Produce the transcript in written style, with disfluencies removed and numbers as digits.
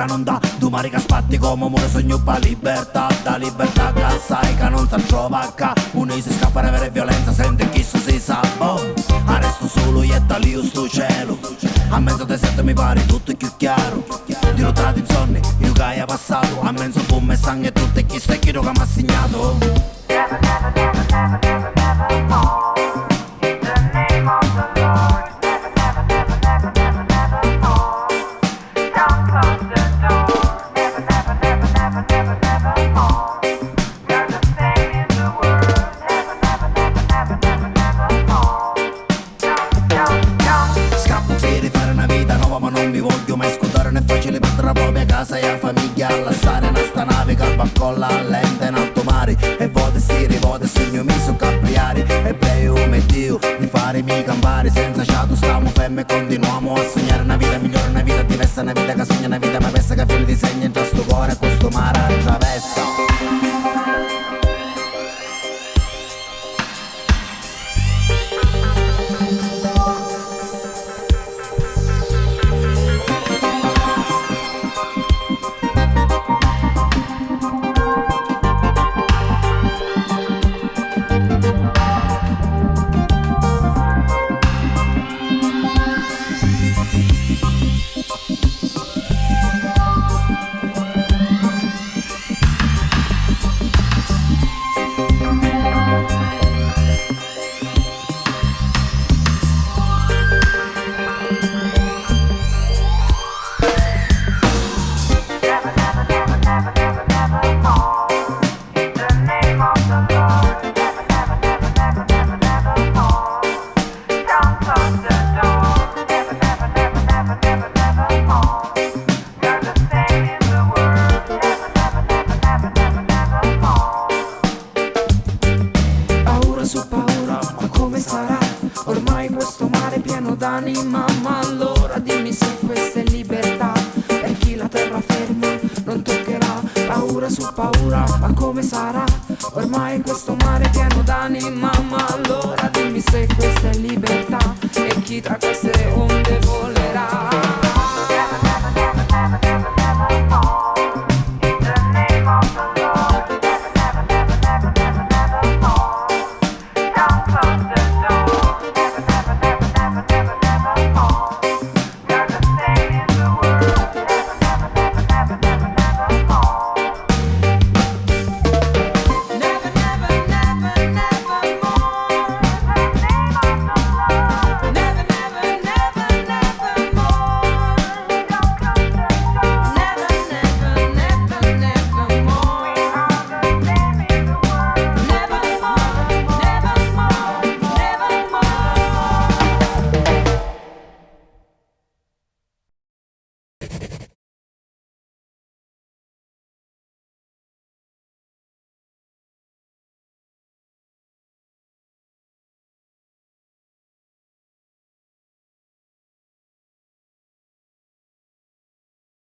Non dà, tu marica spatti come muro sogno pa' libertà, da libertà che sai che non si trova qua. Uno si scappa a avere violenza, sente chi si sa, boh. Arresto solo e da lì sto cielo. A mezzo deserto mi pare tutto più chiaro. Di lottare in sonni, io che hai passato. A mezzo fumo e sangue tutto e chi sei chi che mi ha segnato. Never, never, never, never, never, never more. In the name of the Lord. Never, never, never, never, never, never more. Don't close the door. Never, never, never, never, never, never more. You're the same in the world. Never, never, never, never, never, never more. Don't. Scappo per rifare una vita nuova, ma non mi voglio mai scudare. Non è facile perdere la propria casa e la famiglia. Lasciare in sta nave che va con la lente in alto mare. E vote stiri, vote segno mi so capriari. E preume Dio di farmi campare. Senza ciato stiamo fermi e continuiamo a sognare una vita migliore, una vita diversa, una vita che sogna, una vita ma pensa che fine disegna in sto cuore e questo mare attraversa. Ormai questo mare è pieno d'anima, ma allora dimmi se questa è libertà. Per chi la terra ferma non toccherà, paura su paura, ma come sarà? Ormai questo mare è pieno d'anima, ma allora dimmi se questa è libertà.